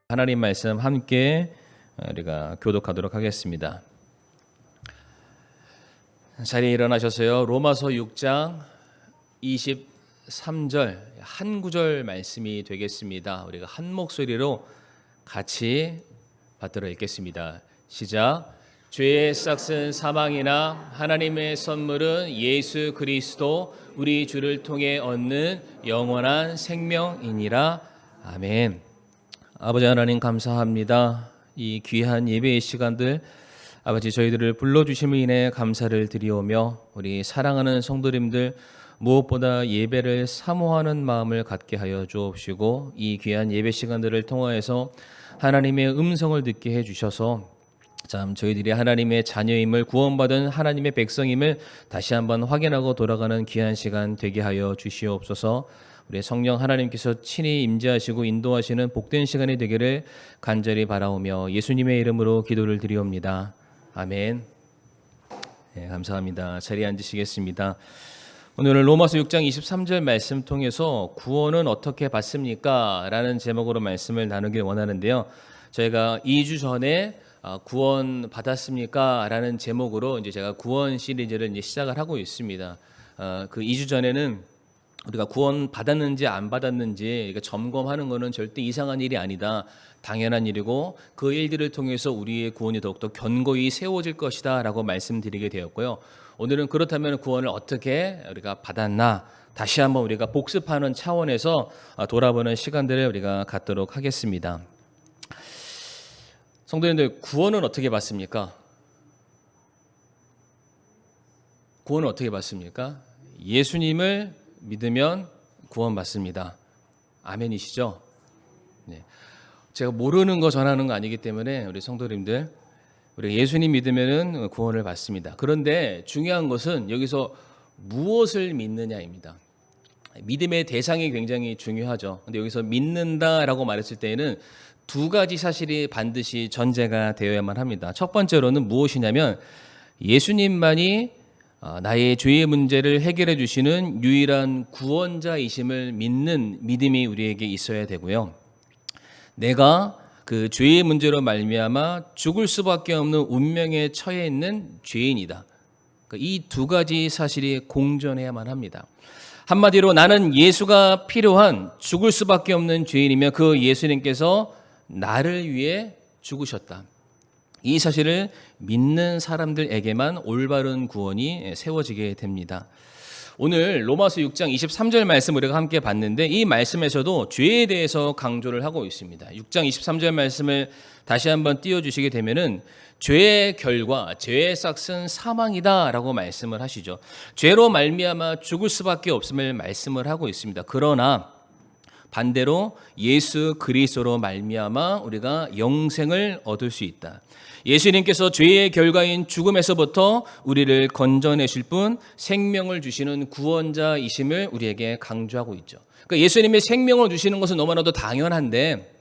하나님 말씀 함께 우리가 교독하도록 하겠습니다. 자리에 일어나셔서요. 로마서 6장 23절 한 구절 말씀이 되겠습니다. 우리가 한 목소리로 같이 받들어 읽겠습니다. 시작. 죄의 싹은 사망이나 하나님의 선물은 예수 그리스도 우리 주를 통해 얻는 영원한 생명이니라. 아멘. 아버지 하나님 감사합니다. 이 귀한 예배의 시간들 아버지 저희들을 불러주심을 인해 감사를 드리오며 우리 사랑하는 성도님들 무엇보다 예배를 사모하는 마음을 갖게 하여 주옵시고 이 귀한 예배 시간들을 통하여서 하나님의 음성을 듣게 해주셔서 참 저희들이 하나님의 자녀임을 구원받은 하나님의 백성임을 다시 한번 확인하고 돌아가는 귀한 시간 되게 하여 주시옵소서. 우리 성령 하나님께서 친히 임재하시고 인도하시는 복된 시간이 되기를 간절히 바라오며 예수님의 이름으로 기도를 드리옵니다. 아멘. 네, 감사합니다. 자리에 앉으시겠습니다. 오늘은 로마서 6장 23절 말씀 통해서 구원은 어떻게 받습니까? 라는 제목으로 말씀을 나누길 원하는데요. 저희가 2주 전에 구원 받았습니까? 라는 제목으로 이제 제가 구원 시리즈를 이제 시작을 하고 있습니다. 그 2주 전에는 우리가 구원 받았는지 안 받았는지 점검하는 것은 절대 이상한 일이 아니다. 당연한 일이고 그 일들을 통해서 우리의 구원이 더욱더 견고히 세워질 것이다 라고 말씀드리게 되었고요. 오늘은 그렇다면 구원을 어떻게 우리가 받았나 다시 한번 우리가 복습하는 차원에서 돌아보는 시간들을 우리가 갖도록 하겠습니다. 성도님들, 구원은 어떻게 받습니까? 구원은 어떻게 받습니까? 예수님을 믿으면 구원받습니다. 아멘이시죠? 네. 제가 모르는 거 전하는 거 아니기 때문에 우리 성도님들, 우리 예수님 믿으면 구원을 받습니다. 그런데 중요한 것은 여기서 무엇을 믿느냐입니다. 믿음의 대상이 굉장히 중요하죠. 근데 여기서 믿는다라고 말했을 때에는 두 가지 사실이 반드시 전제가 되어야만 합니다. 첫 번째로는 무엇이냐면 예수님만이 나의 죄의 문제를 해결해 주시는 유일한 구원자이심을 믿는 믿음이 우리에게 있어야 되고요. 내가 그 죄의 문제로 말미암아 죽을 수밖에 없는 운명에 처해 있는 죄인이다. 이 두 가지 사실이 공존해야만 합니다. 한마디로 나는 예수가 필요한 죽을 수밖에 없는 죄인이며 그 예수님께서 나를 위해 죽으셨다. 이 사실을 믿는 사람들에게만 올바른 구원이 세워지게 됩니다. 오늘 로마서 6장 23절 말씀 우리가 함께 봤는데 이 말씀에서도 죄에 대해서 강조를 하고 있습니다. 6장 23절 말씀을 다시 한번 띄워주시게 되면은 죄의 결과, 죄의 싹은 사망이다라고 말씀을 하시죠. 죄로 말미암아 죽을 수밖에 없음을 말씀을 하고 있습니다. 그러나 반대로 예수 그리스도로 말미암아 우리가 영생을 얻을 수 있다. 예수님께서 죄의 결과인 죽음에서부터 우리를 건져내실 분, 생명을 주시는 구원자이심을 우리에게 강조하고 있죠. 그러니까 예수님이 생명을 주시는 것은 너무나도 당연한데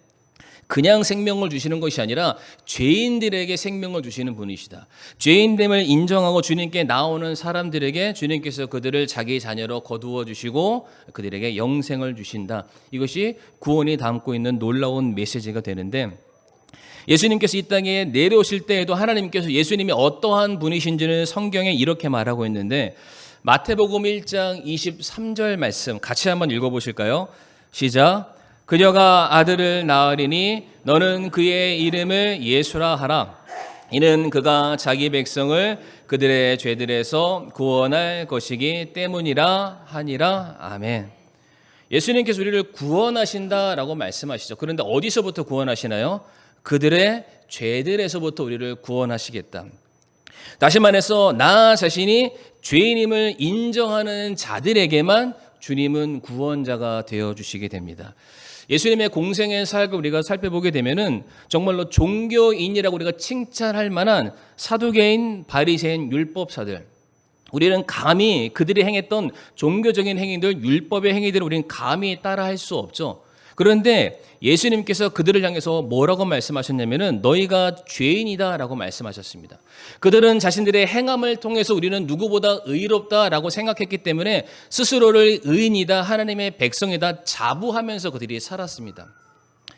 그냥 생명을 주시는 것이 아니라 죄인들에게 생명을 주시는 분이시다. 죄인됨을 인정하고 주님께 나오는 사람들에게 주님께서 그들을 자기 자녀로 거두어 주시고 그들에게 영생을 주신다. 이것이 구원이 담고 있는 놀라운 메시지가 되는데 예수님께서 이 땅에 내려오실 때에도 하나님께서 예수님이 어떠한 분이신지는 성경에 이렇게 말하고 있는데 마태복음 1장 23절 말씀 같이 한번 읽어보실까요? 시작. 그녀가 아들을 낳으리니 너는 그의 이름을 예수라 하라. 이는 그가 자기 백성을 그들의 죄들에서 구원할 것이기 때문이라 하니라. 아멘. 예수님께서 우리를 구원하신다라고 말씀하시죠. 그런데 어디서부터 구원하시나요? 그들의 죄들에서부터 우리를 구원하시겠다. 다시 말해서 나 자신이 죄인임을 인정하는 자들에게만 주님은 구원자가 되어주시게 됩니다. 예수님의 공생의 삶을 우리가 살펴보게 되면은 정말로 종교인이라고 우리가 칭찬할 만한 사두개인, 바리새인, 율법사들, 우리는 감히 그들이 행했던 종교적인 행위들, 율법의 행위들을 우리는 감히 따라할 수 없죠. 그런데 예수님께서 그들을 향해서 뭐라고 말씀하셨냐면은 너희가 죄인이다라고 말씀하셨습니다. 그들은 자신들의 행함을 통해서 우리는 누구보다 의롭다라고 생각했기 때문에 스스로를 의인이다, 하나님의 백성이다 자부하면서 그들이 살았습니다.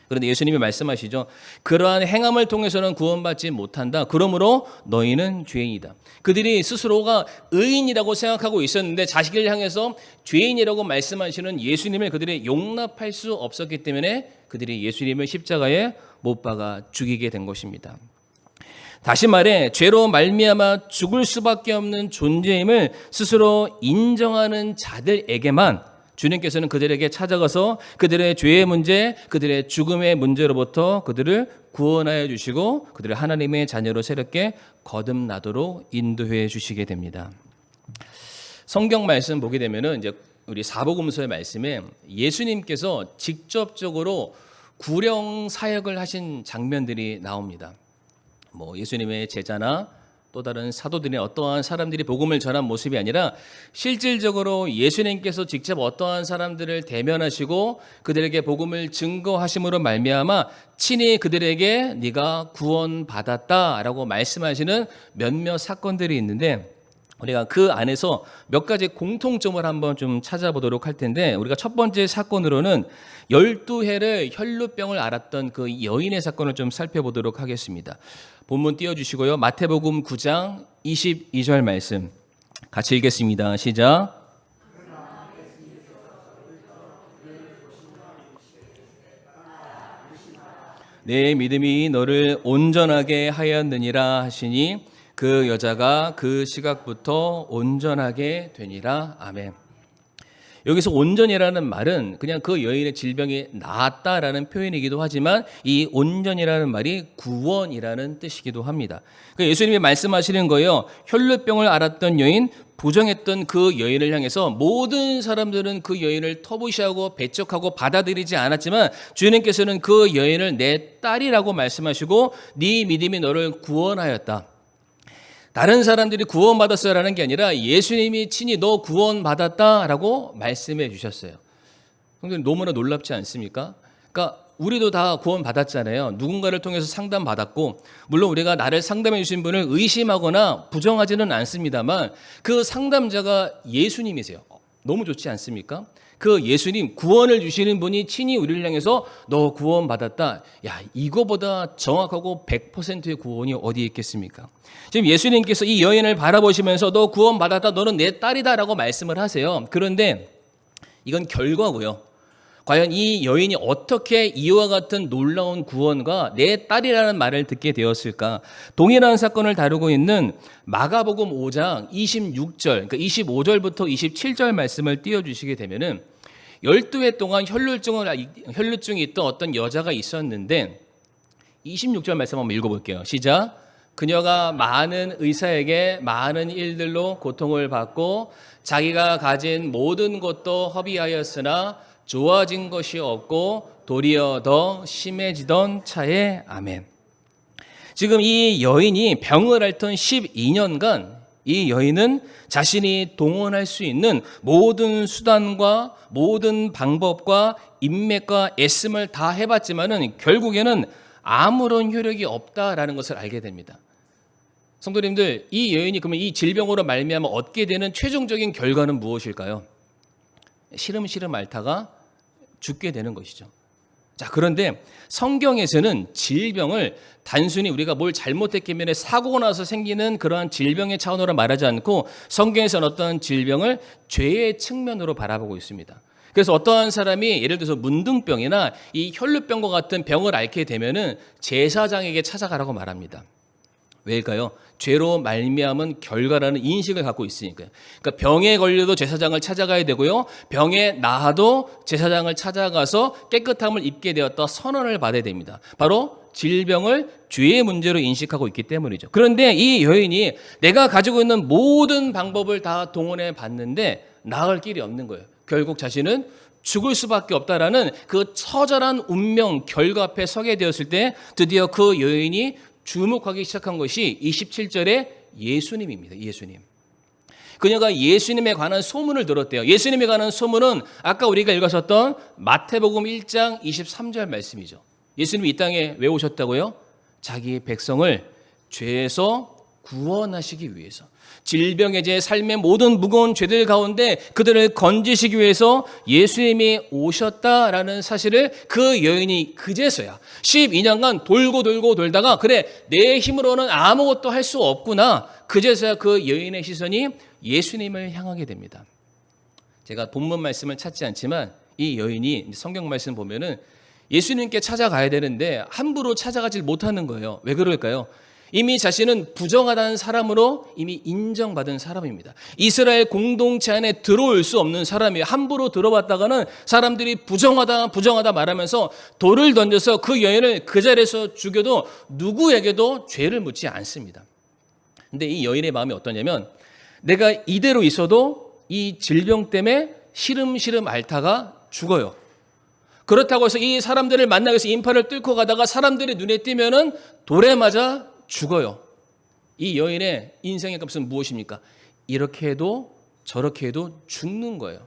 그런데 예수님이 말씀하시죠. 그러한 행함을 통해서는 구원받지 못한다. 그러므로 너희는 죄인이다. 그들이 스스로가 의인이라고 생각하고 있었는데 자식을 향해서 죄인이라고 말씀하시는 예수님을 그들이 용납할 수 없었기 때문에 그들이 예수님을 십자가에 못 박아 죽이게 된 것입니다. 다시 말해 죄로 말미암아 죽을 수밖에 없는 존재임을 스스로 인정하는 자들에게만 주님께서는 그들에게 찾아가서 그들의 죄의 문제, 그들의 죽음의 문제로부터 그들을 구원하여 주시고 그들을 하나님의 자녀로 새롭게 거듭나도록 인도해 주시게 됩니다. 성경 말씀 보게 되면은 이제 우리 사복음서의 말씀에 예수님께서 직접적으로 구령 사역을 하신 장면들이 나옵니다. 뭐 예수님의 제자나 또 다른 사도들의 어떠한 사람들이 복음을 전한 모습이 아니라 실질적으로 예수님께서 직접 어떠한 사람들을 대면하시고 그들에게 복음을 증거하심으로 말미암아 친히 그들에게 네가 구원받았다라고 말씀하시는 몇몇 사건들이 있는데 우리가 그 안에서 몇 가지 공통점을 한번 좀 찾아보도록 할 텐데 우리가 첫 번째 사건으로는 12해를 혈루병을 앓았던 그 여인의 사건을 좀 살펴보도록 하겠습니다. 본문 띄워주시고요. 마태복음 9장 22절 말씀 같이 읽겠습니다. 시작. 내 믿음이 너를 온전하게 하였느니라 하시니 그 여자가 그 시각부터 온전하게 되니라. 아멘. 여기서 온전이라는 말은 그냥 그 여인의 질병이 나았다라는 표현이기도 하지만 이 온전이라는 말이 구원이라는 뜻이기도 합니다. 그러니까 예수님이 말씀하시는 거예요. 혈루병을 앓았던 여인, 부정했던 그 여인을 향해서 모든 사람들은 그 여인을 터부시하고 배척하고 받아들이지 않았지만 주님께서는 그 여인을 내 딸이라고 말씀하시고 네 믿음이 너를 구원하였다. 다른 사람들이 구원받았어라는 게 아니라 예수님이 친히 너 구원받았다라고 말씀해 주셨어요. 성도님 너무나 놀랍지 않습니까? 그러니까 우리도 다 구원받았잖아요. 누군가를 통해서 상담받았고 물론 우리가 나를 상담해 주신 분을 의심하거나 부정하지는 않습니다만 그 상담자가 예수님이세요. 너무 좋지 않습니까? 그 예수님 구원을 주시는 분이 친히 우리를 향해서 너 구원받았다. 야, 이거보다 정확하고 100%의 구원이 어디에 있겠습니까? 지금 예수님께서 이 여인을 바라보시면서 너 구원받았다. 너는 내 딸이다라고 말씀을 하세요. 그런데 이건 결과고요. 과연 이 여인이 어떻게 이와 같은 놀라운 구원과 내 딸이라는 말을 듣게 되었을까? 동일한 사건을 다루고 있는 마가복음 5장 26절, 그러니까 25절부터 27절 말씀을 띄워주시게 되면은 12해 동안 혈루증이 있던 어떤 여자가 있었는데 26절 말씀 한번 읽어볼게요. 시작. 그녀가 많은 의사에게 많은 일들로 고통을 받고 자기가 가진 모든 것도 허비하였으나 좋아진 것이 없고 도리어 더 심해지던 차에. 아멘. 지금 이 여인이 병을 앓던 12년간 이 여인은 자신이 동원할 수 있는 모든 수단과 모든 방법과 인맥과 애씀을 다 해봤지만은 결국에는 아무런 효력이 없다라는 것을 알게 됩니다. 성도님들, 이 여인이 그러면 이 질병으로 말미암아 얻게 되는 최종적인 결과는 무엇일까요? 시름시름 앓다가 죽게 되는 것이죠. 자, 그런데 성경에서는 질병을 단순히 우리가 뭘 잘못했기 때문에 사고가 나서 생기는 그러한 질병의 차원으로 말하지 않고 성경에서는 어떤 질병을 죄의 측면으로 바라보고 있습니다. 그래서 어떠한 사람이 예를 들어서 문둥병이나 이 혈루병과 같은 병을 앓게 되면은 제사장에게 찾아가라고 말합니다. 왜일까요? 죄로 말미암은 결과라는 인식을 갖고 있으니까요. 그러니까 병에 걸려도 제사장을 찾아가야 되고요. 병에 나아도 제사장을 찾아가서 깨끗함을 입게 되었다 선언을 받아야 됩니다. 바로 질병을 죄의 문제로 인식하고 있기 때문이죠. 그런데 이 여인이 내가 가지고 있는 모든 방법을 다 동원해 봤는데 나을 길이 없는 거예요. 결국 자신은 죽을 수밖에 없다라는 그 처절한 운명 결과 앞에 서게 되었을 때 드디어 그 여인이 주목하기 시작한 것이 27절의 예수님입니다. 예수님. 그녀가 예수님에 관한 소문을 들었대요. 예수님에 관한 소문은 아까 우리가 읽었었던 마태복음 1장 23절 말씀이죠. 예수님이 이 땅에 왜 오셨다고요? 자기 백성을 죄에서 구원하시기 위해서, 질병의 죄, 삶의 모든 무거운 죄들 가운데 그들을 건지시기 위해서 예수님이 오셨다라는 사실을 그 여인이 그제서야 12년간 돌고 돌다가 그래 내 힘으로는 아무것도 할 수 없구나, 그제서야 그 여인의 시선이 예수님을 향하게 됩니다. 제가 본문 말씀을 찾지 않지만 이 여인이 성경 말씀 보면은 예수님께 찾아가야 되는데 함부로 찾아가질 못하는 거예요. 왜 그럴까요? 이미 자신은 부정하다는 사람으로 이미 인정받은 사람입니다. 이스라엘 공동체 안에 들어올 수 없는 사람이에요. 함부로 들어왔다가는 사람들이 부정하다 말하면서 돌을 던져서 그 여인을 그 자리에서 죽여도 누구에게도 죄를 묻지 않습니다. 근데 이 여인의 마음이 어떠냐면, 내가 이대로 있어도 이 질병 때문에 시름시름 앓다가 죽어요. 그렇다고 해서 이 사람들을 만나기 위해서 인파를 뚫고 가다가 사람들의 눈에 띄면은 돌에 맞아 죽어요. 이 여인의 인생의 값은 무엇입니까? 이렇게 해도 저렇게 해도 죽는 거예요.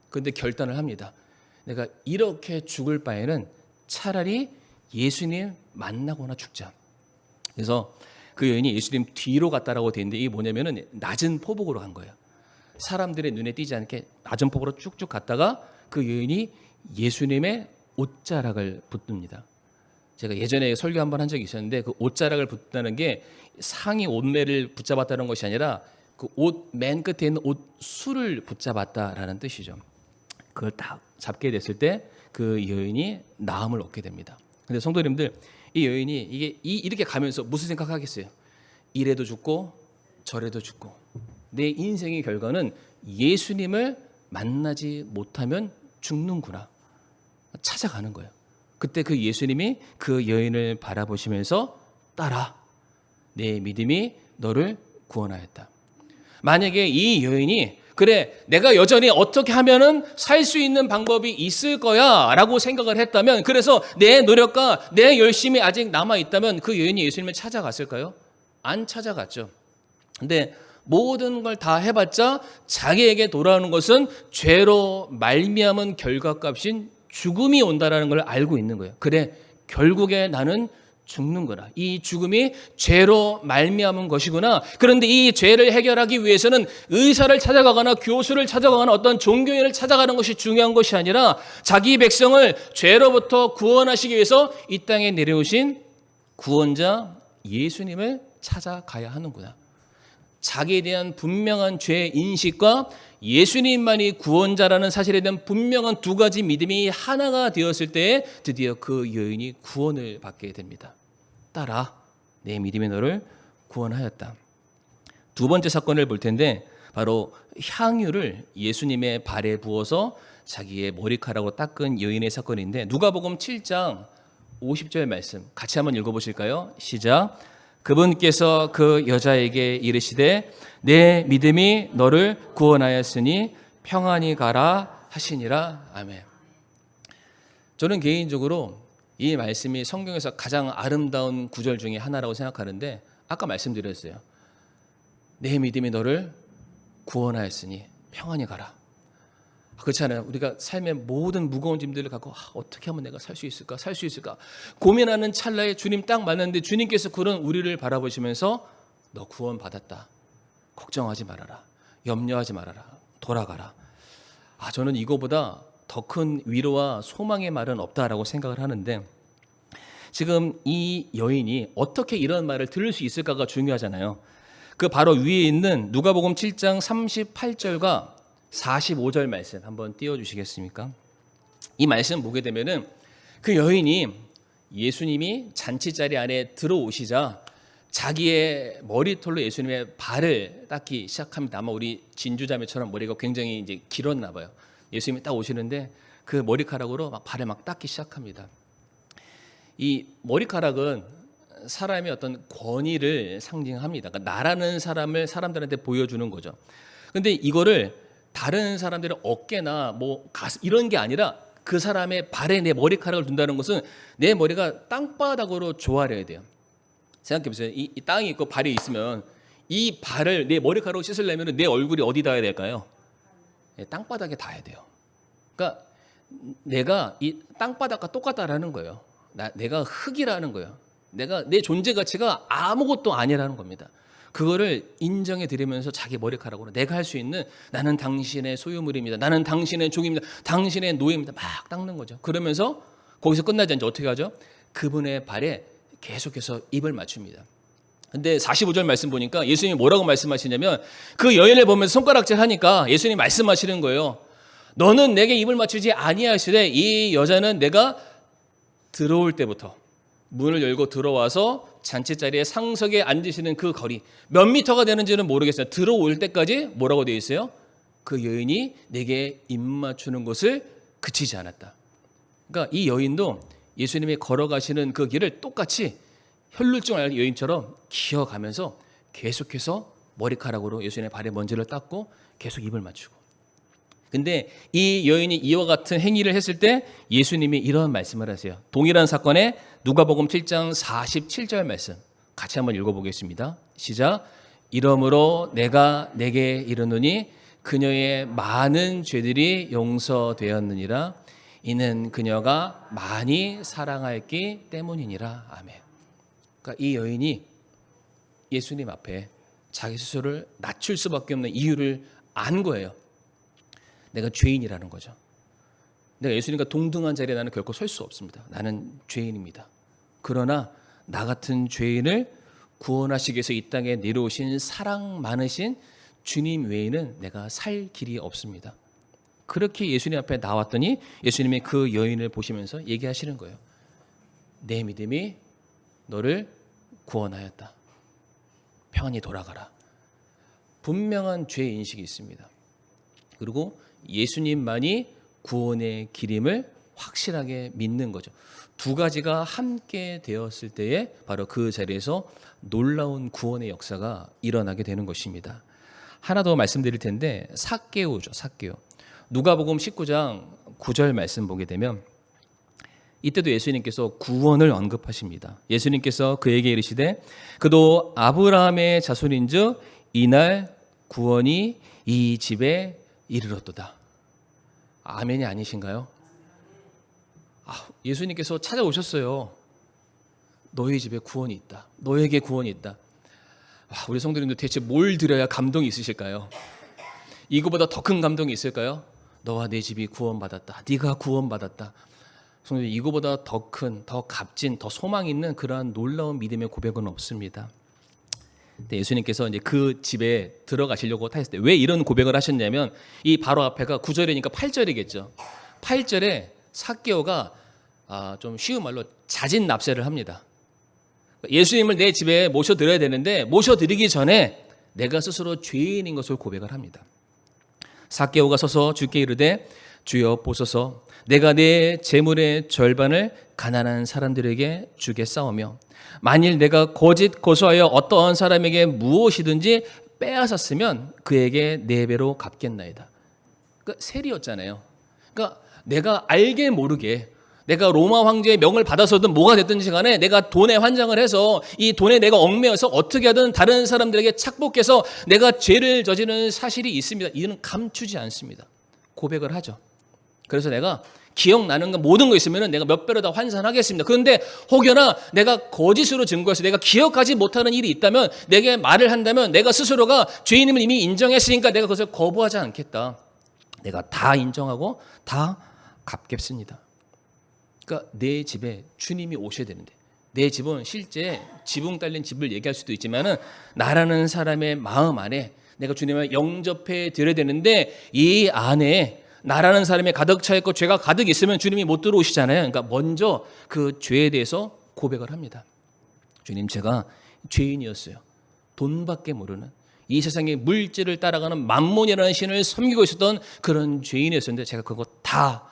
그런데 결단을 합니다. 내가 이렇게 죽을 바에는 차라리 예수님 만나거나 죽자. 그래서 그 여인이 예수님 뒤로 갔다라고 되어 있는데, 이게 뭐냐면은 낮은 포복으로 간 거예요. 사람들의 눈에 띄지 않게 낮은 포복으로 쭉쭉 갔다가 그 여인이 예수님의 옷자락을 붙듭니다. 제가 예전에 설교 한번 한 적이 있었는데, 그 옷자락을 붙다는 게 상의 옷매를 붙잡았다는 것이 아니라 그 옷 맨 끝에 있는 옷술을 붙잡았다라는 뜻이죠. 그걸 딱 잡게 됐을 때 그 여인이 나음을 얻게 됩니다. 근데 성도님들, 이 여인이 이렇게 가면서 무슨 생각하겠어요? 이래도 죽고 저래도 죽고 내 인생의 결과는 예수님을 만나지 못하면 죽는구나. 찾아가는 거예요. 그때 그 예수님이 그 여인을 바라보시면서 따라, 내 믿음이 너를 구원하였다. 만약에 이 여인이 그래 내가 여전히 어떻게 하면은 살 수 있는 방법이 있을 거야 라고 생각을 했다면, 그래서 내 노력과 내 열심이 아직 남아있다면 그 여인이 예수님을 찾아갔을까요? 안 찾아갔죠. 근데 모든 걸 다 해봤자 자기에게 돌아오는 것은 죄로 말미암은 결과값인 죽음이 온다라는 걸 알고 있는 거예요. 그래 결국에 나는 죽는구나. 이 죽음이 죄로 말미암은 것이구나. 그런데 이 죄를 해결하기 위해서는 의사를 찾아가거나 교수를 찾아가거나 어떤 종교인을 찾아가는 것이 중요한 것이 아니라 자기 백성을 죄로부터 구원하시기 위해서 이 땅에 내려오신 구원자 예수님을 찾아가야 하는구나. 자기에 대한 분명한 죄 인식과 예수님만이 구원자라는 사실에 대한 분명한 두 가지 믿음이 하나가 되었을 때 드디어 그 여인이 구원을 받게 됩니다. 따라, 내 믿음이 너를 구원하였다. 두 번째 사건을 볼 텐데, 바로 향유를 예수님의 발에 부어서 자기의 머리카락으로 닦은 여인의 사건인데, 누가복음 7장 50절 말씀 같이 한번 읽어보실까요? 시작. 그분께서 그 여자에게 이르시되 내 믿음이 너를 구원하였으니 평안히 가라 하시니라. 아멘. 저는 개인적으로 이 말씀이 성경에서 가장 아름다운 구절 중에 하나라고 생각하는데, 아까 말씀드렸어요. 내 믿음이 너를 구원하였으니 평안히 가라. 그렇잖아요. 우리가 삶의 모든 무거운 짐들을 갖고 어떻게 하면 내가 살 수 있을까 고민하는 찰나에 주님 딱 만났는데, 주님께서 그런 우리를 바라보시면서 너 구원 받았다, 걱정하지 말아라, 염려하지 말아라, 돌아가라. 저는 이거보다 더 큰 위로와 소망의 말은 없다라고 생각을 하는데, 지금 이 여인이 어떻게 이런 말을 들을 수 있을까가 중요하잖아요. 그 바로 위에 있는 누가복음 7장 38절과 45절 말씀 한번 띄워주시겠습니까? 이 말씀 보게 되면은 그 여인이 예수님이 잔치자리 안에 들어오시자 자기의 머리털로 예수님의 발을 닦기 시작합니다. 아마 우리 진주자매처럼 머리가 굉장히 이제 길었나 봐요. 예수님이 딱 오시는데 그 머리카락으로 막 발을 막 닦기 시작합니다. 이 머리카락은 사람의 어떤 권위를 상징합니다. 그러니까 나라는 사람을 사람들한테 보여주는 거죠. 근데 이거를 다른 사람들의 어깨나 뭐 가슴 이런 게 아니라 그 사람의 발에 내 머리카락을 둔다는 것은 내 머리가 땅바닥으로 조아려야 돼요. 생각해 보세요. 이 땅이 있고 발이 있으면 이 발을 내 머리카락으로 씻으려면 내 얼굴이 어디 닿아야 될까요? 땅바닥에 닿아야 돼요. 그러니까 내가 이 땅바닥과 똑같다라는 거예요. 내가 흙이라는 거예요. 내 존재 가치가 아무것도 아니라는 겁니다. 그거를 인정해 드리면서 자기 머리카락으로 내가 할 수 있는 나는 당신의 소유물입니다. 나는 당신의 종입니다. 당신의 노예입니다. 막 닦는 거죠. 그러면서 거기서 끝나지 않죠. 어떻게 하죠? 그분의 발에 계속해서 입을 맞춥니다. 근데 45절 말씀 보니까 예수님이 뭐라고 말씀하시냐면 그 여인을 보면서 손가락질 하니까 예수님이 말씀하시는 거예요. 너는 내게 입을 맞추지 아니하시되 이 여자는 내가 들어올 때부터 문을 열고 들어와서 잔치자리에 상석에 앉으시는 그 거리 몇 미터가 되는지는 모르겠어요. 들어올 때까지 뭐라고 되어 있어요? 그 여인이 내게 입 맞추는 것을 그치지 않았다. 그러니까 이 여인도 예수님이 걸어가시는 그 길을 똑같이 혈루증 앓은 여인처럼 기어가면서 계속해서 머리카락으로 예수님의 발에 먼지를 닦고 계속 입을 맞추고. 근데 이 여인이 이와 같은 행위를 했을 때 예수님이 이런 말씀을 하세요. 동일한 사건에 누가복음 7장 47절 말씀 같이 한번 읽어보겠습니다. 시작. 이러므로 내가 내게 이르노니 그녀의 많은 죄들이 용서되었느니라. 이는 그녀가 많이 사랑하였기 때문이니라. 아멘. 그러니까 이 여인이 예수님 앞에 자기 스스로를 낮출 수밖에 없는 이유를 안 거예요. 내가 죄인이라는 거죠. 내가 예수님과 동등한 자리에 나는 결코 설 수 없습니다. 나는 죄인입니다. 그러나 나 같은 죄인을 구원하시기 위해서 이 땅에 내려오신 사랑 많으신 주님 외에는 내가 살 길이 없습니다. 그렇게 예수님 앞에 나왔더니 예수님이 그 여인을 보시면서 얘기하시는 거예요. 내 믿음이 너를 구원하였다. 편히 돌아가라. 분명한 죄 인식이 있습니다. 그리고 예수님만이 구원의 길임을 확실하게 믿는 거죠. 두 가지가 함께 되었을 때에 바로 그 자리에서 놀라운 구원의 역사가 일어나게 되는 것입니다. 하나 더 말씀드릴 텐데 삭개오죠. 삭개오. 누가복음 19장 9절 말씀 보게 되면 이때도 예수님께서 구원을 언급하십니다. 예수님께서 그에게 이르시되 그도 아브라함의 자손인즉 이날 구원이 이 집에 이르렀도다. 아멘이 아니신가요? 예수님께서 찾아오셨어요. 너희 집에 구원이 있다. 너에게 구원이 있다. 우리 성도님들 대체 뭘 드려야 감동이 있으실까요? 이거보다 더 큰 감동이 있을까요? 너와 내 집이 구원받았다. 네가 구원받았다. 성도님, 이거보다 더 큰, 더 값진, 더 소망 있는 그러한 놀라운 믿음의 고백은 없습니다. 근데 예수님께서 이제 그 집에 들어가시려고 하셨을 때 왜 이런 고백을 하셨냐면 이 바로 앞에가 9절이니까 8절이겠죠. 8절에 삭개오가 좀 쉬운 말로 자진납세를 합니다. 예수님을 내 집에 모셔드려야 되는데 모셔드리기 전에 내가 스스로 죄인인 것을 고백을 합니다. 삭개오가 서서 주께 이르되 주여 보소서 내가 내 재물의 절반을 가난한 사람들에게 주겠사오며 만일 내가 거짓 고소하여 어떠한 사람에게 무엇이든지 빼앗았으면 그에게 4배로 갚겠나이다. 그러니까 세리였잖아요. 그러니까 내가 알게 모르게 내가 로마 황제의 명을 받아서든 뭐가 됐든지 간에 내가 돈에 환장을 해서 이 돈에 내가 얽매여서 어떻게 하든 다른 사람들에게 착복해서 내가 죄를 저지르는 사실이 있습니다. 이는 감추지 않습니다. 고백을 하죠. 그래서 내가 기억나는 거 모든 거 있으면 내가 몇 배로 다 환산하겠습니다. 그런데 혹여나 내가 거짓으로 증거해서 내가 기억하지 못하는 일이 있다면 내게 말을 한다면 내가 스스로가 죄인임을 이미 인정했으니까 내가 그것을 거부하지 않겠다. 내가 다 인정하고 다 갚겠습니다. 그러니까 내 집에 주님이 오셔야 되는데 내 집은 실제 지붕 딸린 집을 얘기할 수도 있지만은 나라는 사람의 마음 안에 내가 주님을 영접해 드려야 되는데 이 안에 나라는 사람이 가득 차 있고 죄가 가득 있으면 주님이 못 들어오시잖아요. 그러니까 먼저 그 죄에 대해서 고백을 합니다. 주님, 제가 죄인이었어요. 돈밖에 모르는 이 세상의 물질을 따라가는 만몬이라는 신을 섬기고 있었던 그런 죄인이었는데 제가 그거 다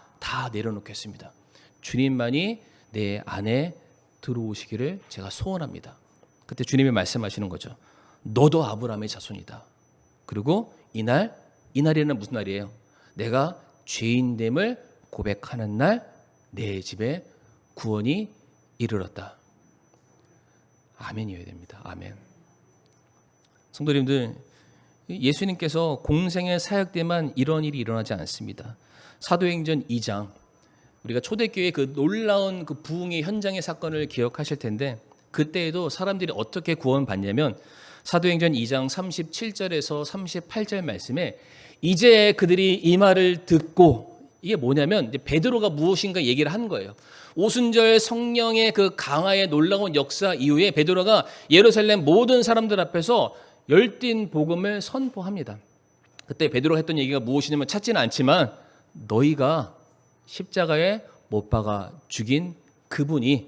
내려놓겠습니다. 주님만이 내 안에 들어오시기를 제가 소원합니다. 그때 주님이 말씀하시는 거죠. 너도 아브라함의 자손이다. 그리고 이날에는 무슨 날이에요? 내가 죄인됨을 고백하는 날 내 집에 구원이 이르렀다. 아멘이어야 됩니다. 아멘. 성도님들, 예수님께서 공생의 사역 때만 이런 일이 일어나지 않습니다. 사도행전 2장, 우리가 초대교회의 그 놀라운 그 부흥의 현장의 사건을 기억하실 텐데, 그때에도 사람들이 어떻게 구원받냐면 사도행전 2장 37절에서 38절 말씀에 이제 그들이 이 말을 듣고, 이게 뭐냐면 베드로가 무엇인가 얘기를 한 거예요. 오순절 성령의 그 강화의 놀라운 역사 이후에 베드로가 예루살렘 모든 사람들 앞에서 열띤 복음을 선포합니다. 그때 베드로가 했던 얘기가 무엇이냐면 찾지는 않지만 너희가 십자가에 못 박아 죽인 그분이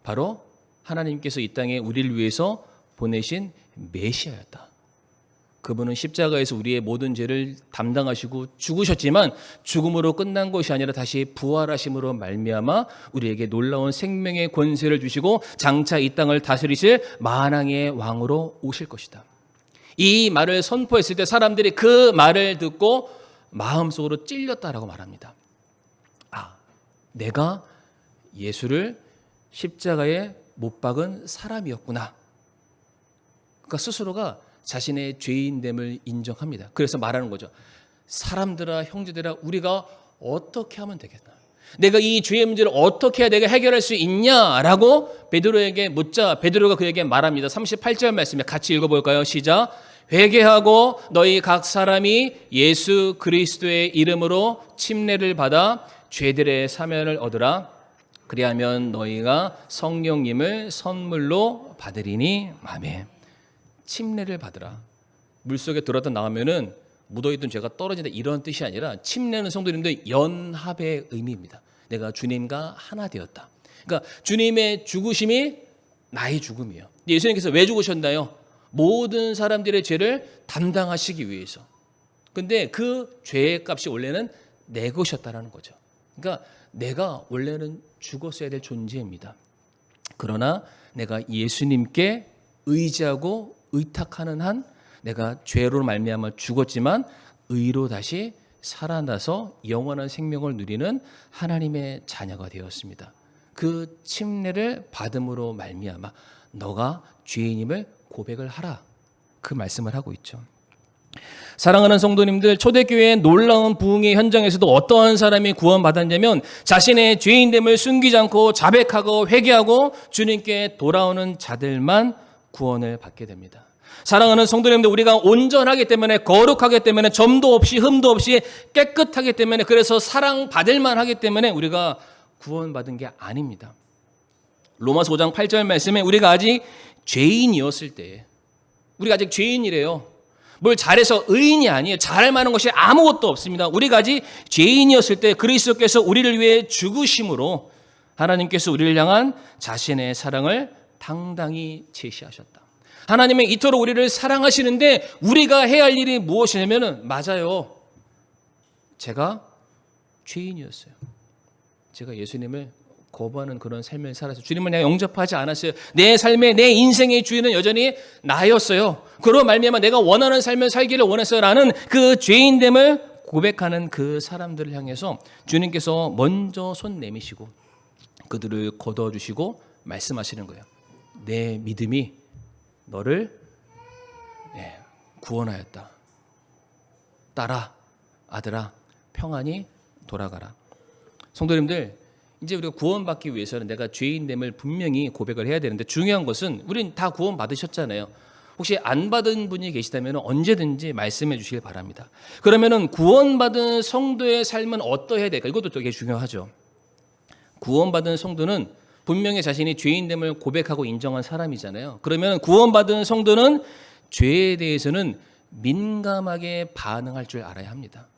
바로 하나님께서 이 땅에 우리를 위해서 보내신 메시아였다. 그분은 십자가에서 우리의 모든 죄를 담당하시고 죽으셨지만 죽음으로 끝난 것이 아니라 다시 부활하심으로 말미암아 우리에게 놀라운 생명의 권세를 주시고 장차 이 땅을 다스리실 만왕의 왕으로 오실 것이다. 이 말을 선포했을 때 사람들이 그 말을 듣고 마음속으로 찔렸다라고 말합니다. 아, 내가 예수를 십자가에 못 박은 사람이었구나. 그러니까 스스로가 자신의 죄인됨을 인정합니다. 그래서 말하는 거죠. 사람들아, 형제들아, 우리가 어떻게 하면 되겠나? 내가 이 죄의 문제를 어떻게 해야 내가 해결할 수 있냐라고 베드로에게 묻자 베드로가 그에게 말합니다. 38절 말씀에 같이 읽어볼까요? 시작. 회개하고 너희 각 사람이 예수 그리스도의 이름으로 침례를 받아 죄들의 사면을 얻으라. 그리하면 너희가 성령님을 선물로 받으리니. 아멘. 침례를 받으라. 물속에 들어갔다 나오면은 묻어있던 죄가 떨어진다, 이런 뜻이 아니라 침례는 성도님들 연합의 의미입니다. 내가 주님과 하나 되었다. 그러니까 주님의 죽으심이 나의 죽음이에요. 예수님께서 왜 죽으셨나요? 모든 사람들의 죄를 담당하시기 위해서. 근데 그 죄의 값이 원래는 내 것이었다라는 거죠. 그러니까 내가 원래는 죽었어야 될 존재입니다. 그러나 내가 예수님께 의지하고 의탁하는 한 내가 죄로 말미암아 죽었지만 의로 다시 살아나서 영원한 생명을 누리는 하나님의 자녀가 되었습니다. 그 침례를 받음으로 말미암아 너가 죄인임을 고백을 하라. 그 말씀을 하고 있죠. 사랑하는 성도님들, 초대교회의 놀라운 부흥의 현장에서도 어떠한 사람이 구원받았냐면 자신의 죄인됨을 숨기지 않고 자백하고 회개하고 주님께 돌아오는 자들만 구원을 받게 됩니다. 사랑하는 성도님들, 우리가 온전하기 때문에, 거룩하기 때문에, 점도 없이 흠도 없이 깨끗하기 때문에, 그래서 사랑받을 만하기 때문에 우리가 구원받은 게 아닙니다. 로마서 5장 8절 말씀에 우리가 아직 죄인이었을 때, 우리가 아직 죄인이래요. 뭘 잘해서 의인이 아니에요. 잘할 만한 것이 아무것도 없습니다. 우리가 아직 죄인이었을 때 그리스도께서 우리를 위해 죽으심으로 하나님께서 우리를 향한 자신의 사랑을 당당히 제시하셨다. 하나님은 이토록 우리를 사랑하시는데 우리가 해야 할 일이 무엇이냐면, 맞아요, 제가 죄인이었어요. 제가 예수님을 거부하는 그런 삶을 살아서 주님을 내가 영접하지 않았어요. 내 삶의, 내 인생의 주인은 여전히 나였어요. 그로 말미암아 내가 원하는 삶을 살기를 원했어요라는 그 죄인됨을 고백하는 그 사람들을 향해서 주님께서 먼저 손 내미시고 그들을 거두어주시고 말씀하시는 거예요. 내 믿음이 너를 구원하였다. 딸아, 아들아, 평안히 돌아가라. 성도님들, 이제 우리가 구원받기 위해서는 내가 죄인됨을 분명히 고백을 해야 되는데, 중요한 것은 우린 다 구원 받으셨잖아요. 혹시 안 받은 분이 계시다면 언제든지 말씀해 주시길 바랍니다. 그러면은 구원받은 성도의 삶은 어떠해야 될까? 이것도 되게 중요하죠. 구원받은 성도는 분명히 자신이 죄인됨을 고백하고 인정한 사람이잖아요. 그러면 구원받은 성도는 죄에 대해서는 민감하게 반응할 줄 알아야 합니다.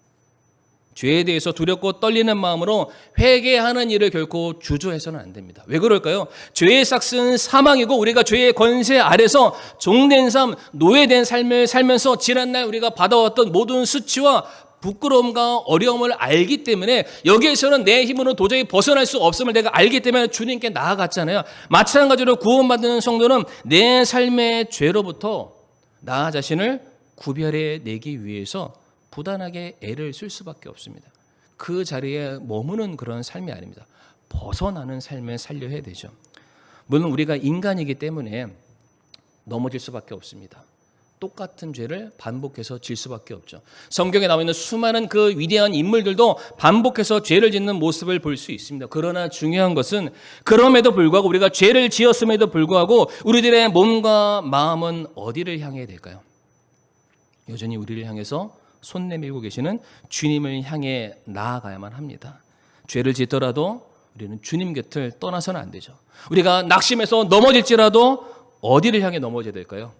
죄에 대해서 두렵고 떨리는 마음으로 회개하는 일을 결코 주저해서는 안 됩니다. 왜 그럴까요? 죄의 삭은 사망이고 우리가 죄의 권세 아래서 종된 삶, 노예된 삶을 살면서 지난날 우리가 받아왔던 모든 수치와 부끄러움과 어려움을 알기 때문에, 여기에서는 내 힘으로 도저히 벗어날 수 없음을 내가 알기 때문에 주님께 나아갔잖아요. 마찬가지로 구원받는 성도는 내 삶의 죄로부터 나 자신을 구별해 내기 위해서 부단하게 애를 쓸 수밖에 없습니다. 그 자리에 머무는 그런 삶이 아닙니다. 벗어나는 삶을 살려야 되죠. 물론 우리가 인간이기 때문에 넘어질 수밖에 없습니다. 똑같은 죄를 반복해서 질 수밖에 없죠. 성경에 나와 있는 수많은 그 위대한 인물들도 반복해서 죄를 짓는 모습을 볼 수 있습니다. 그러나 중요한 것은 그럼에도 불구하고 우리가 죄를 지었음에도 불구하고 우리들의 몸과 마음은 어디를 향해야 될까요? 여전히 우리를 향해서 손 내밀고 계시는 주님을 향해 나아가야만 합니다. 죄를 짓더라도 우리는 주님 곁을 떠나서는 안 되죠. 우리가 낙심해서 넘어질지라도 어디를 향해 넘어져야 될까요?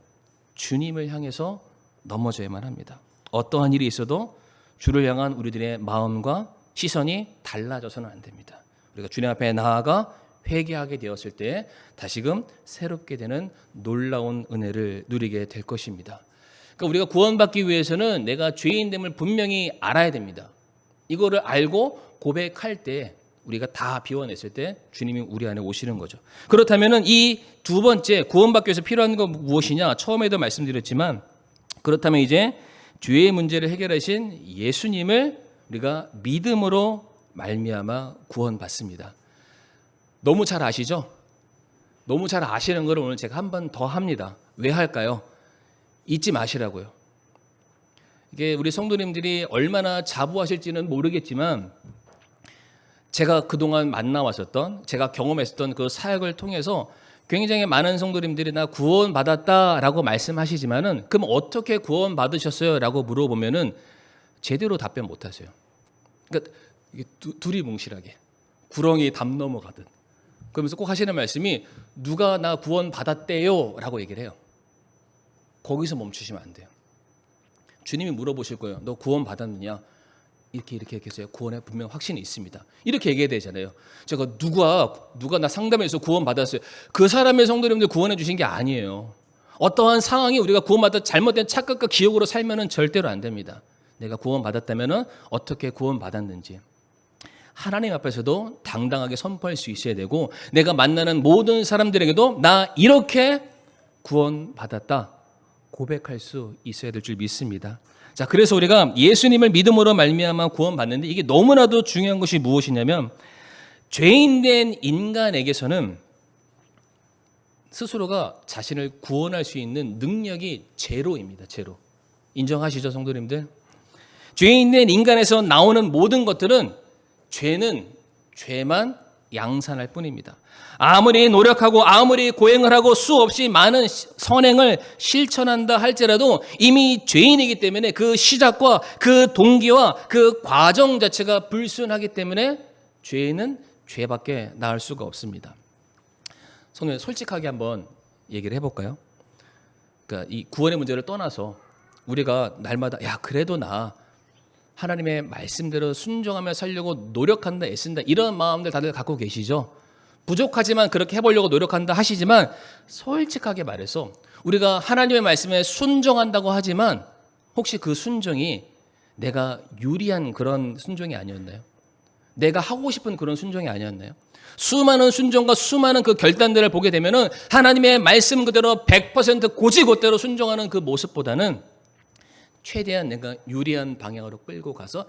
주님을 향해서 넘어져야만 합니다. 어떠한 일이 있어도 주를 향한 우리들의 마음과 시선이 달라져서는 안 됩니다. 우리가 주님 앞에 나아가 회개하게 되었을 때 다시금 새롭게 되는 놀라운 은혜를 누리게 될 것입니다. 그러니까 우리가 구원받기 위해서는 내가 죄인됨을 분명히 알아야 됩니다. 이거를 알고 고백할 때 우리가 다 비워냈을 때 주님이 우리 안에 오시는 거죠. 그렇다면 이 두 번째 구원받기 위해서 필요한 건 무엇이냐? 처음에도 말씀드렸지만 그렇다면 이제 죄의 문제를 해결하신 예수님을 우리가 믿음으로 말미암아 구원받습니다. 너무 잘 아시죠? 너무 잘 아시는 걸 오늘 제가 한 번 더 합니다. 왜 할까요? 잊지 마시라고요. 이게 우리 성도님들이 얼마나 자부하실지는 모르겠지만 제가 그동안 만나왔었던, 제가 경험했었던 그 사역을 통해서 굉장히 많은 성도님들이 나 구원받았다라고 말씀하시지만은 그럼 어떻게 구원받으셨어요? 라고 물어보면은 제대로 답변 못 하세요. 그러니까 이게 두리뭉실하게 구렁이 담 넘어가듯 그러면서 꼭 하시는 말씀이 누가 나 구원받았대요? 라고 얘기를 해요. 거기서 멈추시면 안 돼요. 주님이 물어보실 거예요. 너 구원받았느냐? 이렇게 했어요. 구원에 분명 확신이 있습니다. 이렇게 얘기해야 되잖아요. 제가 누가 나 상담해서 구원받았어요. 그 사람의 성도님들 구원해 주신 게 아니에요. 어떠한 상황이 우리가 구원받아 잘못된 착각과 기억으로 살면은 절대로 안 됩니다. 내가 구원받았다면은 어떻게 구원받았는지 하나님 앞에서도 당당하게 선포할 수 있어야 되고 내가 만나는 모든 사람들에게도 나 이렇게 구원받았다 고백할 수 있어야 될 줄 믿습니다. 자, 그래서 우리가 예수님을 믿음으로 말미암아 구원받는데 이게 너무나도 중요한 것이 무엇이냐면 죄인된 인간에게서는 스스로가 자신을 구원할 수 있는 능력이 제로입니다. 제로. 인정하시죠, 성도님들? 죄인된 인간에서 나오는 모든 것들은 죄만 양산할 뿐입니다. 아무리 노력하고 아무리 고행을 하고 수없이 많은 선행을 실천한다 할지라도 이미 죄인이기 때문에 그 시작과 그 동기와 그 과정 자체가 불순하기 때문에 죄인은 죄밖에 나을 수가 없습니다. 성도님 솔직하게 한번 얘기를 해볼까요? 그러니까 이 구원의 문제를 떠나서 우리가 날마다 그래도 나 하나님의 말씀대로 순종하며 살려고 노력한다, 애쓴다 이런 마음들 다들 갖고 계시죠? 부족하지만 그렇게 해보려고 노력한다 하시지만 솔직하게 말해서 우리가 하나님의 말씀에 순종한다고 하지만 혹시 그 순종이 내가 유리한 그런 순종이 아니었나요? 내가 하고 싶은 그런 순종이 아니었나요? 수많은 순종과 수많은 그 결단들을 보게 되면은 하나님의 말씀 그대로 100% 고지고대로 순종하는 그 모습보다는 최대한 내가 유리한 방향으로 끌고 가서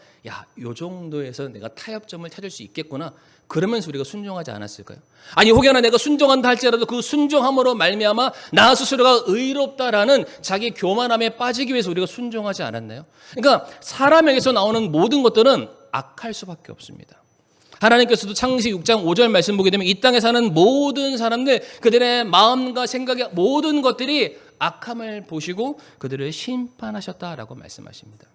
요 정도에서 내가 타협점을 찾을 수 있겠구나 그러면서 우리가 순종하지 않았을까요? 아니 혹여나 내가 순종한다 할지라도 그 순종함으로 말미암아 나 스스로가 의롭다라는 자기 교만함에 빠지기 위해서 우리가 순종하지 않았나요? 그러니까 사람에게서 나오는 모든 것들은 악할 수밖에 없습니다. 하나님께서도 창세기 6장 5절 말씀 보게 되면 이 땅에 사는 모든 사람들 그들의 마음과 생각의 모든 것들이 악함을 보시고 그들을 심판하셨다라고 말씀하십니다.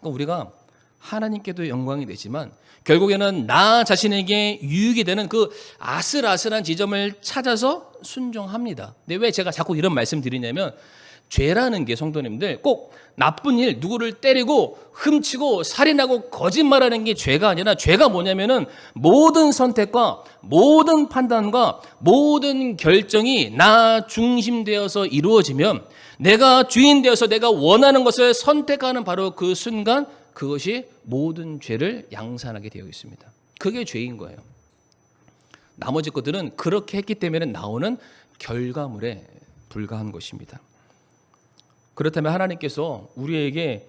그러니까 우리가 하나님께도 영광이 되지만 결국에는 나 자신에게 유익이 되는 그 아슬아슬한 지점을 찾아서 순종합니다. 근데 왜 제가 자꾸 이런 말씀 드리냐면 죄라는 게 성도님들 꼭 나쁜 일, 누구를 때리고 훔치고 살인하고 거짓말하는 게 죄가 아니라 죄가 뭐냐면은 모든 선택과 모든 판단과 모든 결정이 나 중심되어서 이루어지면 내가 주인 되어서 내가 원하는 것을 선택하는 바로 그 순간 그것이 모든 죄를 양산하게 되어 있습니다. 그게 죄인 거예요. 나머지 것들은 그렇게 했기 때문에 나오는 결과물에 불과한 것입니다. 그렇다면 하나님께서 우리에게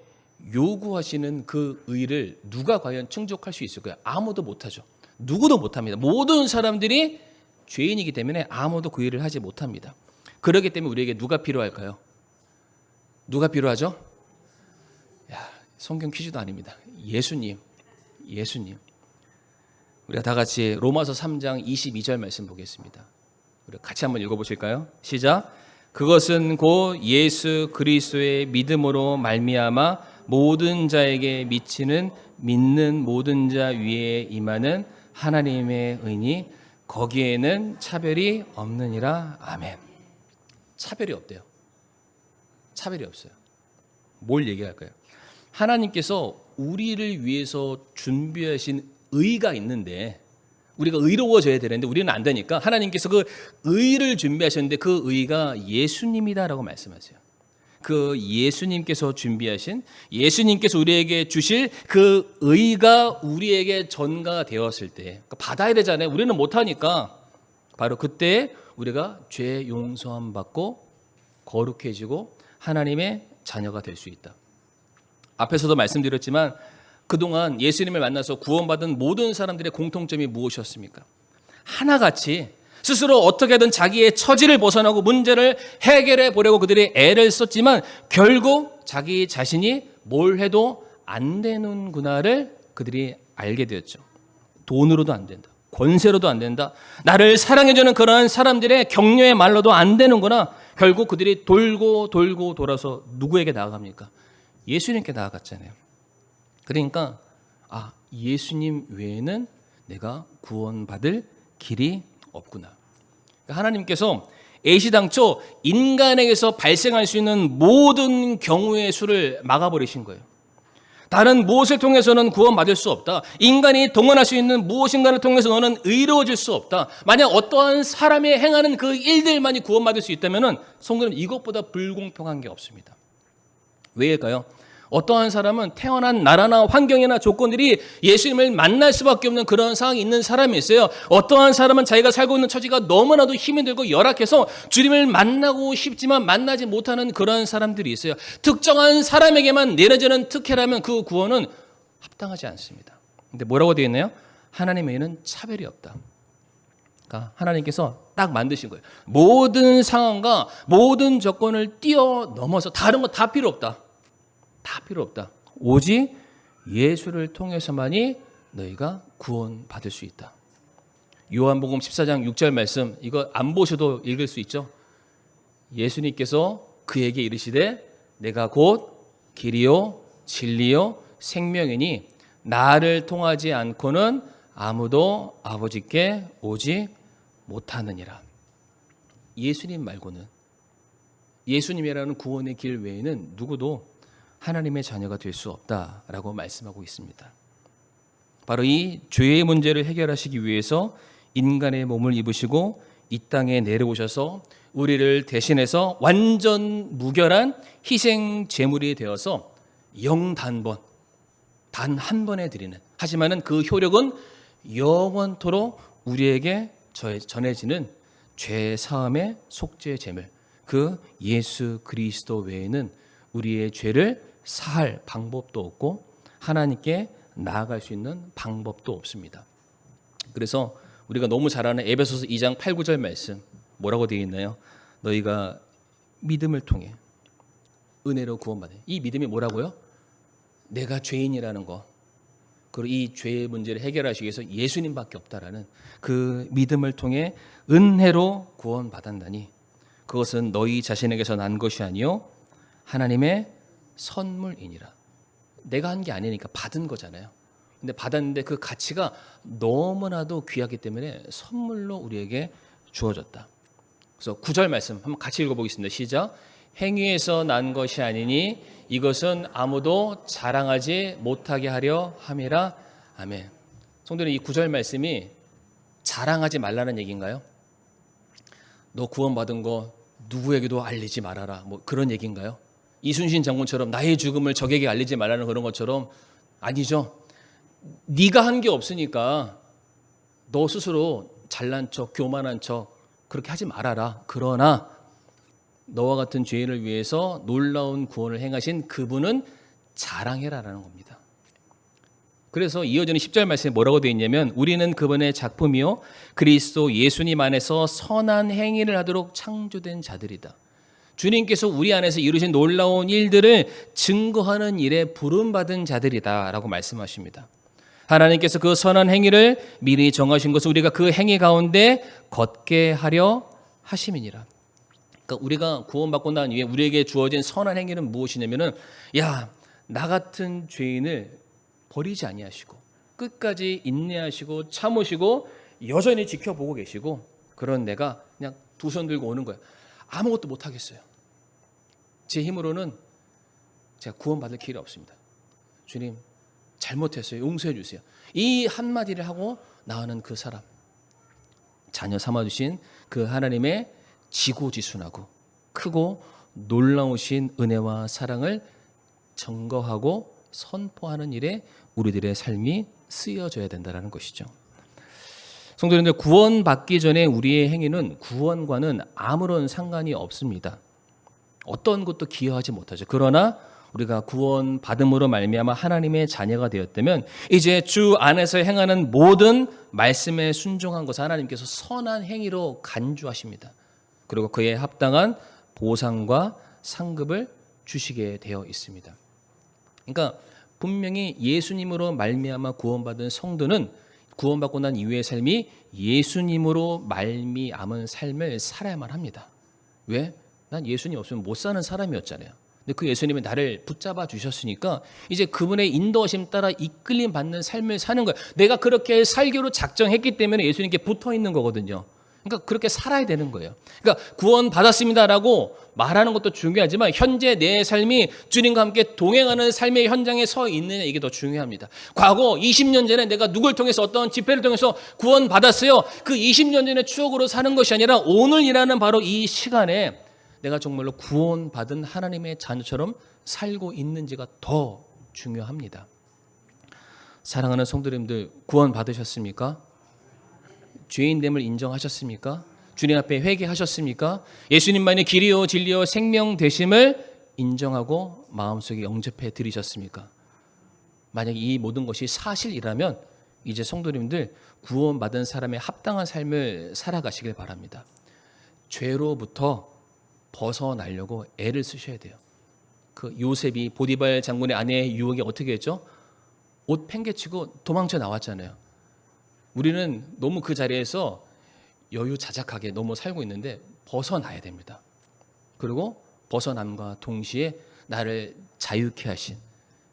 요구하시는 그 의를 누가 과연 충족할 수 있을까요? 아무도 못하죠. 누구도 못합니다. 모든 사람들이 죄인이기 때문에 아무도 그 일을 하지 못합니다. 그렇기 때문에 우리에게 누가 필요할까요? 누가 필요하죠? 성경 퀴즈도 아닙니다. 예수님. 우리가 다 같이 로마서 3장 22절 말씀 보겠습니다. 우리 같이 한번 읽어보실까요? 시작. 그것은 곧 예수 그리스도의 믿음으로 말미암아 모든 자에게 미치는 믿는 모든 자 위에 임하는 하나님의 의니 거기에는 차별이 없느니라. 아멘. 차별이 없대요. 차별이 없어요. 뭘 얘기할까요? 하나님께서 우리를 위해서 준비하신 의가 있는데 우리가 의로워져야 되는데 우리는 안 되니까 하나님께서 그 의를 준비하셨는데 그 의가 예수님이다라고 말씀하세요. 그 예수님께서 준비하신 예수님께서 우리에게 주실 그 의가 우리에게 전가되었을 때 그러니까 받아야 되잖아요. 우리는 못하니까 바로 그때 우리가 죄 용서함 받고 거룩해지고 하나님의 자녀가 될 수 있다. 앞에서도 말씀드렸지만 그동안 예수님을 만나서 구원받은 모든 사람들의 공통점이 무엇이었습니까? 하나같이 스스로 어떻게든 자기의 처지를 벗어나고 문제를 해결해 보려고 그들이 애를 썼지만 결국 자기 자신이 뭘 해도 안 되는구나를 그들이 알게 되었죠. 돈으로도 안 된다. 권세로도 안 된다. 나를 사랑해주는 그러한 사람들의 격려의 말로도 안 되는구나. 결국 그들이 돌고 돌아서 누구에게 나아갑니까? 예수님께 나아갔잖아요. 그러니까 예수님 외에는 내가 구원받을 길이 없구나. 하나님께서 애시당초 인간에게서 발생할 수 있는 모든 경우의 수를 막아버리신 거예요. 다른 무엇을 통해서는 구원받을 수 없다. 인간이 동원할 수 있는 무엇인가를 통해서 너는 의로워질 수 없다. 만약 어떠한 사람이 행하는 그 일들만이 구원받을 수 있다면 성경은 이것보다 불공평한 게 없습니다. 왜일까요? 어떠한 사람은 태어난 나라나 환경이나 조건들이 예수님을 만날 수밖에 없는 그런 상황이 있는 사람이 있어요. 어떠한 사람은 자기가 살고 있는 처지가 너무나도 힘이 들고 열악해서 주님을 만나고 싶지만 만나지 못하는 그런 사람들이 있어요. 특정한 사람에게만 내려지는 특혜라면 그 구원은 합당하지 않습니다. 근데 뭐라고 되어 있나요? 하나님에게는 차별이 없다. 그러니까 하나님께서 딱 만드신 거예요. 모든 상황과 모든 조건을 뛰어넘어서 다른 거 다 필요 없다. 다 필요 없다. 오직 예수를 통해서만이 너희가 구원받을 수 있다. 요한복음 14장 6절 말씀 이거 안 보셔도 읽을 수 있죠. 예수님께서 그에게 이르시되 내가 곧 길이요 진리요 생명이니 나를 통하지 않고는 아무도 아버지께 오지 못하느니라. 예수님 말고는 예수님이라는 구원의 길 외에는 누구도 하나님의 자녀가 될 수 없다라고 말씀하고 있습니다. 바로 이 죄의 문제를 해결하시기 위해서 인간의 몸을 입으시고 이 땅에 내려오셔서 우리를 대신해서 완전 무결한 희생 제물이 되어서 영단번 단 한 번에 드리는 하지만은 그 효력은 영원토록 우리에게 전해지는 죄 사함의 속죄 제물 그 예수 그리스도 외에는 우리의 죄를 사할 방법도 없고 하나님께 나아갈 수 있는 방법도 없습니다. 그래서 우리가 너무 잘 아는 에베소서 2장 8, 9절 말씀 뭐라고 되어 있나요? 너희가 믿음을 통해 은혜로 구원받아. 이 믿음이 뭐라고요? 내가 죄인이라는 거 그리고 이 죄의 문제를 해결하시기 위해서 예수님밖에 없다라는 그 믿음을 통해 은혜로 구원받았나니 그것은 너희 자신에게서 난 것이 아니요 하나님의 선물이니라. 내가 한 게 아니니까 받은 거잖아요. 근데 받았는데 그 가치가 너무나도 귀하기 때문에 선물로 우리에게 주어졌다. 그래서 9절 말씀 한번 같이 읽어보겠습니다. 시작. 행위에서 난 것이 아니니 이것은 아무도 자랑하지 못하게 하려 함이라. 아멘. 성도는 이 9절 말씀이 자랑하지 말라는 얘기인가요? 너 구원받은 거 누구에게도 알리지 말아라. 뭐 그런 얘기인가요? 이순신 장군처럼 나의 죽음을 적에게 알리지 말라는 그런 것처럼 아니죠. 네가 한 게 없으니까 너 스스로 잘난 척, 교만한 척 그렇게 하지 말아라. 그러나 너와 같은 죄인을 위해서 놀라운 구원을 행하신 그분은 자랑해라라는 겁니다. 그래서 이어지는 10절 말씀에 뭐라고 되어 있냐면 우리는 그분의 작품이요 그리스도 예수님 안에서 선한 행위를 하도록 창조된 자들이다. 주님께서 우리 안에서 이루신 놀라운 일들을 증거하는 일에 부름받은 자들이다라고 말씀하십니다. 하나님께서 그 선한 행위를 미리 정하신 것은 우리가 그 행위 가운데 걷게 하려 하심이니라. 그러니까 우리가 구원받고 난 이후에 우리에게 주어진 선한 행위는 무엇이냐면은 나 같은 죄인을 버리지 아니하시고 끝까지 인내하시고 참으시고 여전히 지켜보고 계시고 그런 내가 그냥 두 손 들고 오는 거예요. 아무것도 못 하겠어요. 제 힘으로는 제가 구원받을 길이 없습니다. 주님 잘못했어요. 용서해 주세요. 이 한마디를 하고 나오는 그 사람, 자녀 삼아주신 그 하나님의 지고지순하고 크고 놀라우신 은혜와 사랑을 증거하고 선포하는 일에 우리들의 삶이 쓰여져야 된다는 것이죠. 성도님들, 구원받기 전에 우리의 행위는 구원과는 아무런 상관이 없습니다. 어떤 것도 기여하지 못하죠. 그러나 우리가 구원받음으로 말미암아 하나님의 자녀가 되었다면 이제 주 안에서 행하는 모든 말씀에 순종한 것을 하나님께서 선한 행위로 간주하십니다. 그리고 그에 합당한 보상과 상급을 주시게 되어 있습니다. 그러니까 분명히 예수님으로 말미암아 구원받은 성도는 구원받고 난 이후의 삶이 예수님으로 말미암은 삶을 살아야만 합니다. 왜? 난 예수님 없으면 못 사는 사람이었잖아요. 근데 그 예수님이 나를 붙잡아 주셨으니까 이제 그분의 인도하심 따라 이끌림 받는 삶을 사는 거예요. 내가 그렇게 살기로 작정했기 때문에 예수님께 붙어 있는 거거든요. 그러니까 그렇게 살아야 되는 거예요. 그러니까 구원 받았습니다라고 말하는 것도 중요하지만 현재 내 삶이 주님과 함께 동행하는 삶의 현장에 서 있느냐 이게 더 중요합니다. 과거 20년 전에 내가 누굴 통해서 어떤 집회를 통해서 구원 받았어요. 그 20년 전의 추억으로 사는 것이 아니라 오늘이라는 바로 이 시간에 내가 정말로 구원받은 하나님의 자녀처럼 살고 있는지가 더 중요합니다. 사랑하는 성도님들, 구원 받으셨습니까? 죄인됨을 인정하셨습니까? 주님 앞에 회개하셨습니까? 예수님만이 길이요 진리요 생명 되심을 인정하고 마음속에 영접해 드리셨습니까? 만약에 이 모든 것이 사실이라면 이제 성도님들 구원받은 사람의 합당한 삶을 살아가시길 바랍니다. 죄로부터 벗어나려고 애를 쓰셔야 돼요. 그 요셉이 보디발 장군의 아내의 유혹에 어떻게 했죠? 옷 팽개치고 도망쳐 나왔잖아요. 우리는 너무 그 자리에서 여유자작하게 너무 살고 있는데 벗어나야 됩니다. 그리고 벗어남과 동시에 나를 자유케 하신,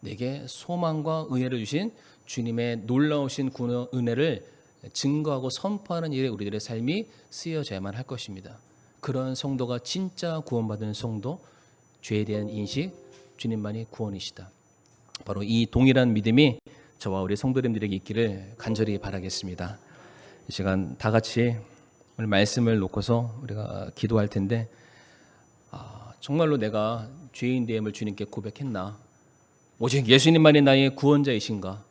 내게 소망과 은혜를 주신 주님의 놀라우신 은혜를 증거하고 선포하는 일에 우리들의 삶이 쓰여져야만 할 것입니다. 그런 성도가 진짜 구원받은 성도, 죄에 대한 인식, 주님만이 구원이시다. 바로 이 동일한 믿음이 저와 우리 성도님들에게 있기를 간절히 바라겠습니다. 이 시간 다 같이 오늘 말씀을 놓고서 우리가 기도할 텐데 정말로 내가 죄인됨을 주님께 고백했나? 오직 예수님만이 나의 구원자이신가?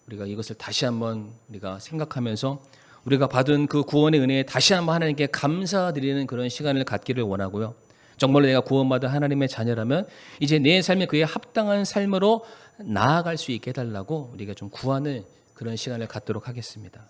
우리가 이것을 다시 한번 우리가 생각하면서 우리가 받은 그 구원의 은혜에 다시 한번 하나님께 감사드리는 그런 시간을 갖기를 원하고요. 정말로 내가 구원받은 하나님의 자녀라면 이제 내 삶에 그에 합당한 삶으로 나아갈 수 있게 해달라고 우리가 좀 구하는 그런 시간을 갖도록 하겠습니다.